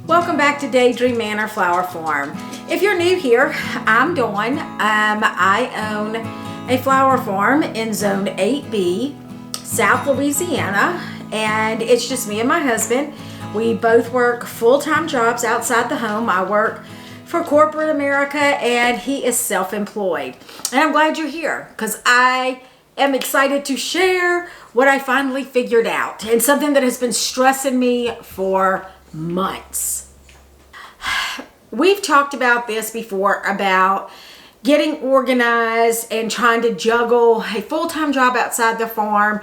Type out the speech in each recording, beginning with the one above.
Welcome back to Daydream Manor Flower Farm. If you're new here, I'm Dawn. I own a flower farm in Zone 8B, South Louisiana, and it's just me and my husband. We both work full-time jobs outside the home. I work for corporate America and he is self-employed. And I'm glad you're here because I am excited to share what I finally figured out and something that has been stressing me for months. We've talked about this before, about getting organized and trying to juggle a full-time job outside the farm,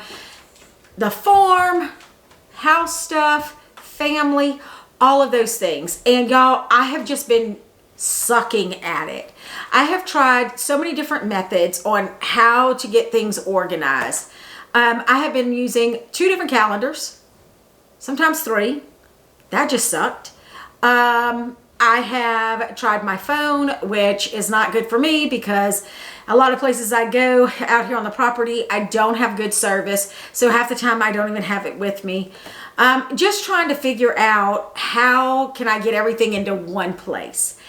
house stuff, family, all of those things. And y'all, I have just been sucking at it. I have tried so many different methods on how to get things organized. I have been using 2 different calendars, sometimes 3. That just sucked. I have tried my phone, which is not good for me because a lot of places I go out here on the property, I don't have good service. So half the time I don't even have it with me. Just trying to figure out how can I get everything into one place.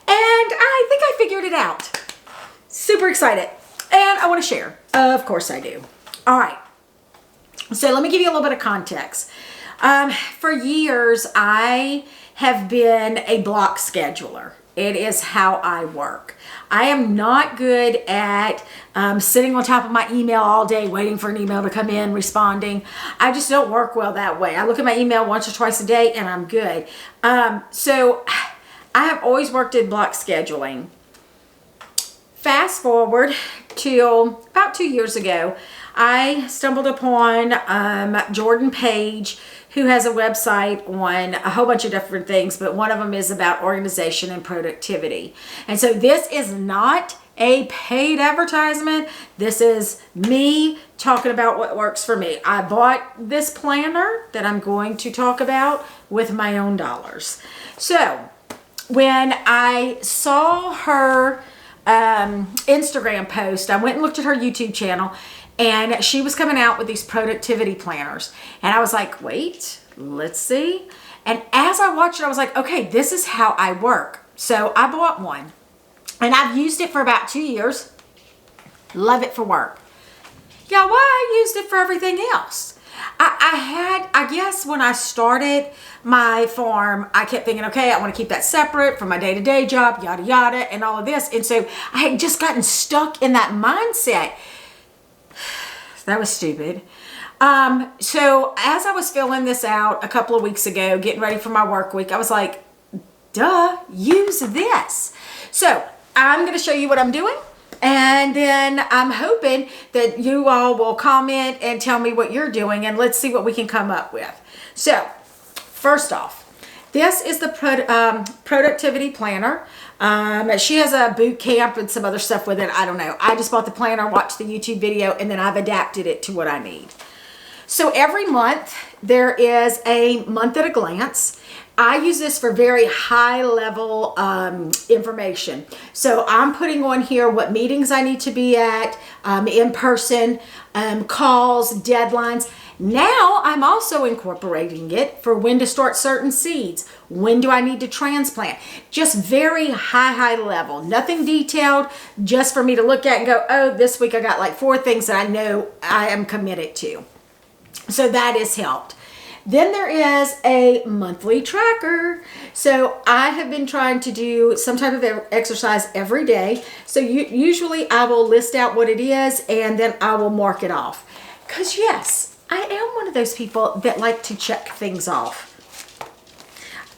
And I think I figured it out. Super excited. And I want to share. Of course I do. All right. So let me give you a little bit of context. For years, I have been a block scheduler. It is how I work. I am not good at sitting on top of my email all day waiting for an email to come in, responding. I just don't work well that way. I look at my email once or twice a day and I'm good. So I have always worked in block scheduling. Fast forward to about 2 years ago, I stumbled upon Jordan Page, who has a website on a whole bunch of different things, but one of them is about organization and productivity. And so this is not a paid advertisement. This is me talking about what works for me. I bought this planner that I'm going to talk about with my own dollars. So when I saw her Instagram post, I went and looked at her YouTube channel, and she was coming out with these productivity planners. And I was like, wait, let's see. And as I watched it, I was like, okay, this is how I work. So I bought one. And I've used it for about 2 years. Love it for work. Yeah, why I used it for everything else. I guess when I started my farm, I kept thinking, okay, I want to keep that separate from my day-to-day job, yada, yada, and all of this. And so I had just gotten stuck in that mindset. That was stupid. So as I was filling this out a couple of weeks ago, getting ready for my work week, I was like, duh, use this. So I'm going to show you what I'm doing. And then I'm hoping that you all will comment and tell me what you're doing, and let's see what we can come up with. So first off, this is the productivity planner. She has a boot camp and some other stuff with it. I don't know. I just bought the planner, watched the YouTube video, and then I've adapted it to what I need. So every month there is a month at a glance. I use this for very high level information. So I'm putting on here what meetings I need to be at, in person, calls, deadlines. Now I'm also incorporating it for when to start certain seeds. When do I need to transplant? Just very high level. Nothing detailed, just for me to look at and go, oh, this week I got like 4 things that I know I am committed to. So that has helped. Then there is a monthly tracker. So I have been trying to do some type of exercise every day. So usually I will list out what it is and then I will mark it off. Because yes, I am one of those people that like to check things off.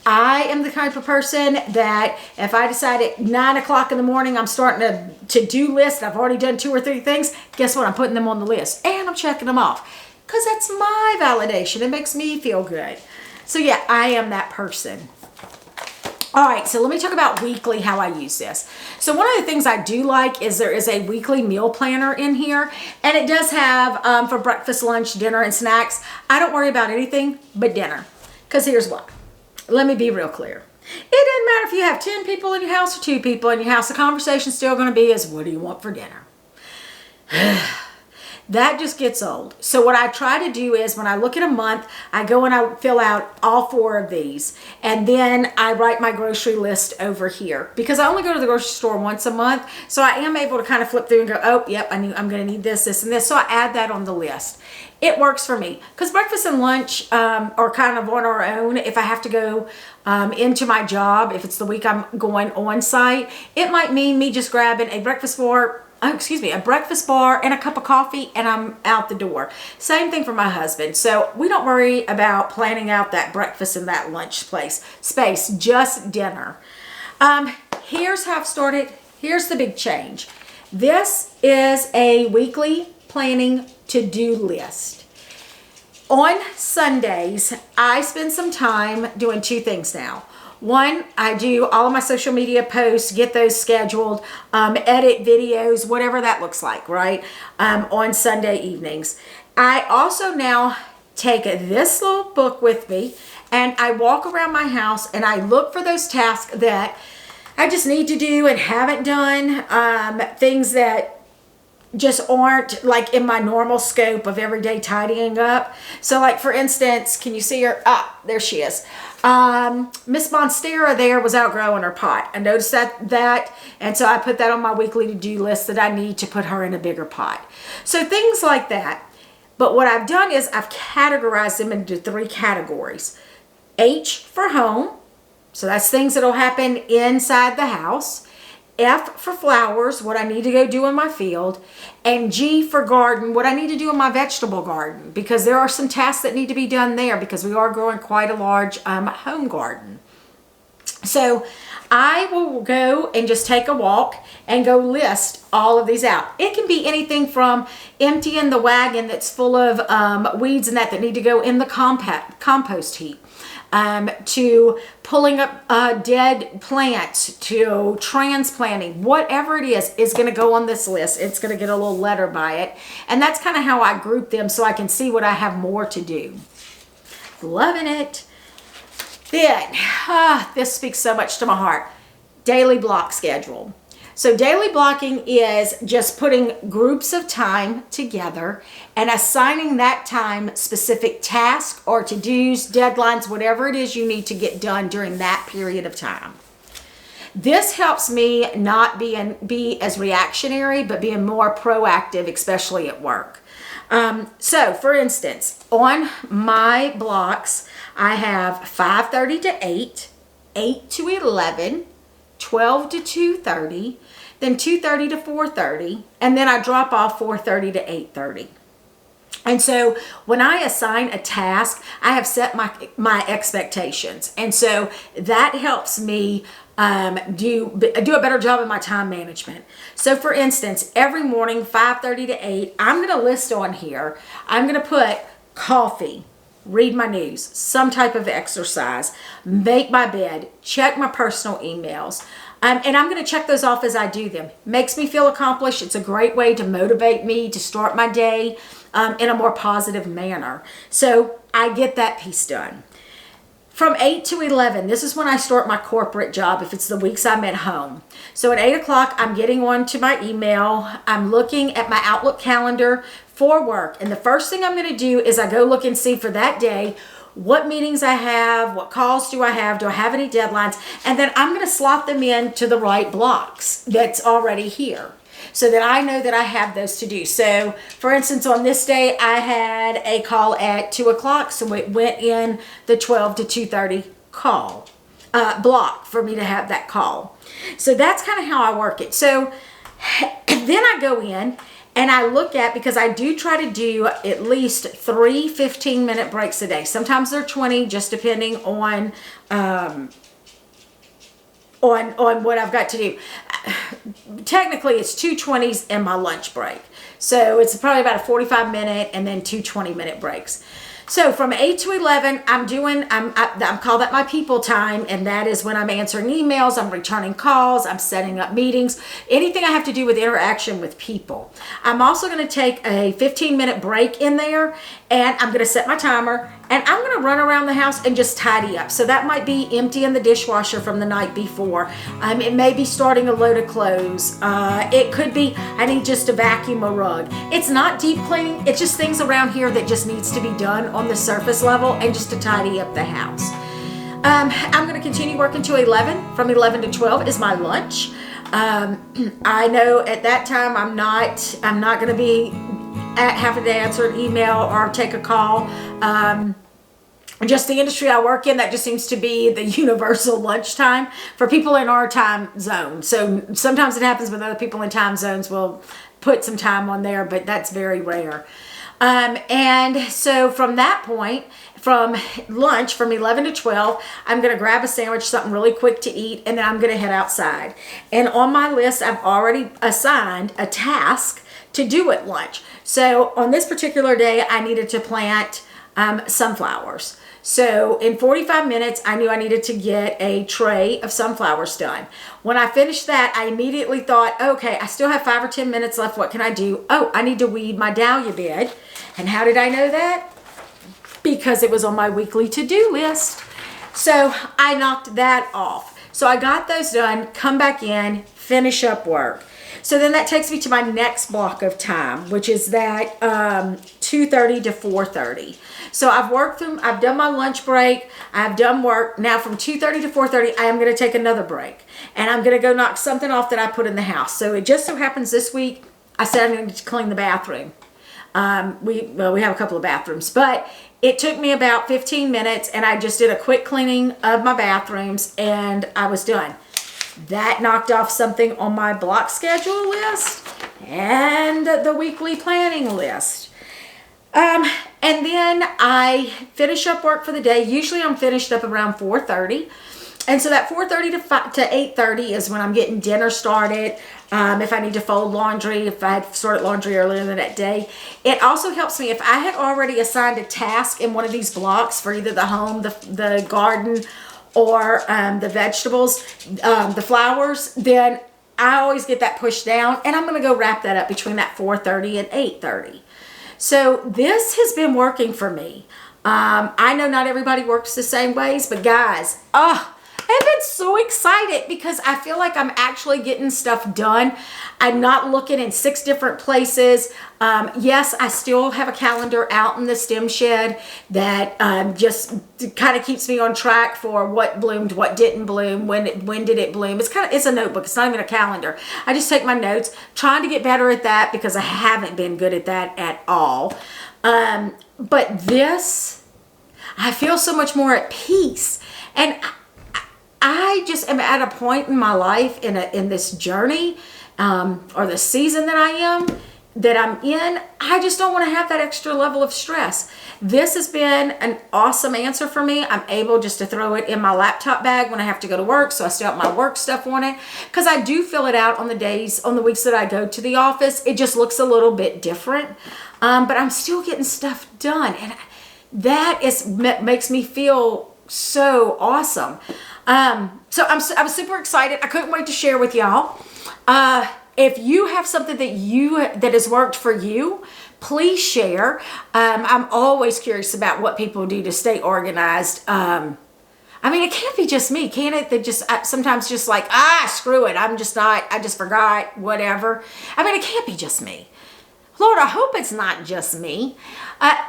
I am the type of person that if I decide at 9 o'clock in the morning I'm starting a to-do list, I've already done 2 or 3 things, guess what? I'm putting them on the list and I'm checking them off. Because that's my validation. It makes me feel good. So yeah, I am that person. All right, so let me talk about weekly, how I use this. So one of the things I do like is there is a weekly meal planner in here. And it does have for breakfast, lunch, dinner, and snacks. I don't worry about anything but dinner. Because here's why. Let me be real clear. It doesn't matter if you have 10 people in your house or 2 people in your house. The conversation's still going to be is, what do you want for dinner? That just gets old. So what I try to do is when I look at a month, I go and I fill out all 4 of these. And then I write my grocery list over here because I only go to the grocery store once a month. So I am able to kind of flip through and go, oh, yep, I'm going to need this, this, and this. So I add that on the list. It works for me because breakfast and lunch are kind of on our own. If I have to go into my job, if it's the week I'm going on site, it might mean me just grabbing a breakfast bar and a cup of coffee, and I'm out the door. Same thing for my husband. So we don't worry about planning out that breakfast and that lunch space, just dinner. Here's how I've started. Here's the big change. This is a weekly planning to-do list. On Sundays, I spend some time doing 2 things now. One, I do all of my social media posts, get those scheduled, edit videos, whatever that looks like, right? On Sunday evenings. I also now take this little book with me and I walk around my house and I look for those tasks that I just need to do and haven't done, things that just aren't like in my normal scope of everyday tidying up. So like for instance, can you see her? Ah, there she is. Miss Monstera there was outgrowing her pot. I noticed that, and so I put that on my weekly to-do list that I need to put her in a bigger pot. So things like that. But what I've done is I've categorized them into 3 categories. H for home. So that's things that'll happen inside the house. F for flowers, what I need to go do in my field. And G for garden, what I need to do in my vegetable garden, because there are some tasks that need to be done there because we are growing quite a large home garden. So I will go and just take a walk and go list all of these out. It can be anything from emptying the wagon that's full of weeds and that need to go in the compost heap. To pulling up dead plants, to transplanting, whatever it is going to go on this list. It's going to get a little letter by it. And that's kind of how I group them so I can see what I have more to do. Loving it. Then, this speaks so much to my heart. Daily block schedule. So daily blocking is just putting groups of time together and assigning that time specific tasks or to-dos, deadlines, whatever it is you need to get done during that period of time. This helps me not be as reactionary, but being more proactive, especially at work. So for instance, on my blocks, I have 5:30 to 8, 8 to 11, 12 to 2:30, then 2:30 to 4:30, and then I drop off 4:30 to 8:30. And so when I assign a task, I have set my expectations. And so that helps me do a better job in my time management. So for instance, every morning, 5:30 to 8, I'm going to list on here, I'm going to put coffee, read my news, some type of exercise, make my bed, check my personal emails. And I'm going to check those off as I do them. Makes me feel accomplished. It's a great way to motivate me to start my day in a more positive manner. So I get that piece done. From 8 to 11, this is when I start my corporate job if it's the weeks I'm at home. So at 8 o'clock, I'm getting on to my email. I'm looking at my Outlook calendar for work. And the first thing I'm going to do is I go look and see for that day what meetings I have, what calls do I have any deadlines, and then I'm going to slot them into the right blocks that's already here so that I know that I have those to do. So for instance, on this day, I had a call at 2 o'clock, so it went in the 12 to 2:30 call block for me to have that call. So that's kind of how I work it. So then I go in and I look at, because I do try to do at least 3 15-minute breaks a day. Sometimes they're 20, just depending on what I've got to do. Technically, it's 2 20s and my lunch break. So it's probably about a 45-minute and then 2 20-minute breaks. So from 8 to 11, I'm call that my people time, and that is when I'm answering emails, I'm returning calls, I'm setting up meetings, anything I have to do with interaction with people. I'm also going to take a 15-minute break in there, and I'm going to set my timer, and I'm going to run around the house and just tidy up. So that might be emptying the dishwasher from the night before. It may be starting a load of clothes. It could be I need just to vacuum a rug. It's not deep cleaning. It's just things around here that just needs to be done on the surface level and just to tidy up the house. I'm going to continue working to 11. From 11 to 12 is my lunch. I know at that time I'm not going to be having to answer an email or take a call. Just the industry I work in, that just seems to be the universal lunchtime for people in our time zone. So sometimes it happens with other people in time zones will put some time on there, but that's very rare. And so from that point, from lunch, from 11 to 12, I'm going to grab a sandwich, something really quick to eat, and then I'm going to head outside. And on my list, I've already assigned a task to do at lunch. So on this particular day, I needed to plant sunflowers. So in 45 minutes, I knew I needed to get a tray of sunflowers done. When I finished that, I immediately thought, okay, I still have 5 or 10 minutes left. What can I do? Oh, I need to weed my dahlia bed. And how did I know that? Because it was on my weekly to-do list. So I knocked that off. So I got those done, come back in, finish up work. So then that takes me to my next block of time, which is that 2:30 to 4:30. So I've done my lunch break, I've done work. Now from 2:30 to 4:30, I am going to take another break. And I'm going to go knock something off that I put in the house. So it just so happens this week, I said I'm going to clean the bathroom. We have a couple of bathrooms, but it took me about 15 minutes and I just did a quick cleaning of my bathrooms and I was done. That knocked off something on my block schedule list and the weekly planning list. And then I finish up work for the day. Usually I'm finished up around 4:30. And so that 4:30 to 8:30 is when I'm getting dinner started. If I need to fold laundry, if I had sorted laundry earlier in that day. It also helps me if I had already assigned a task in one of these blocks for either the home, the garden, or the vegetables, the flowers, then I always get that pushed down. And I'm going to go wrap that up between that 4:30 and 8:30. So this has been working for me. I know not everybody works the same ways, but guys, I've been so excited because I feel like I'm actually getting stuff done. I'm not looking in 6 different places. Yes, I still have a calendar out in the stem shed that just kind of keeps me on track for what bloomed, what didn't bloom, when did it bloom. It's a notebook. It's not even a calendar. I just take my notes, trying to get better at that because I haven't been good at that at all. But this, I feel so much more at peace. And I just am at a point in my life in this journey or the season that I'm in. I just don't want to have that extra level of stress. This has been an awesome answer for me. I'm able just to throw it in my laptop bag when I have to go to work, so I still have my work stuff on it, because I do fill it out on the weeks that I go to the office. It just looks a little bit different, but I'm still getting stuff done, and that makes me feel so awesome. So I'm super excited. I couldn't wait to share with y'all. If you have something that has worked for you, please share. I'm always curious about what people do to stay organized. I mean, it can't be just me, can it? They just sometimes just like, screw it. I just forgot, whatever. I mean, it can't be just me. Lord, I hope it's not just me.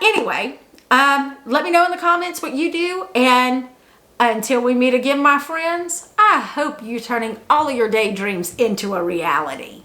Anyway, let me know in the comments what you do, and until we meet again, my friends, I hope you're turning all of your daydreams into a reality.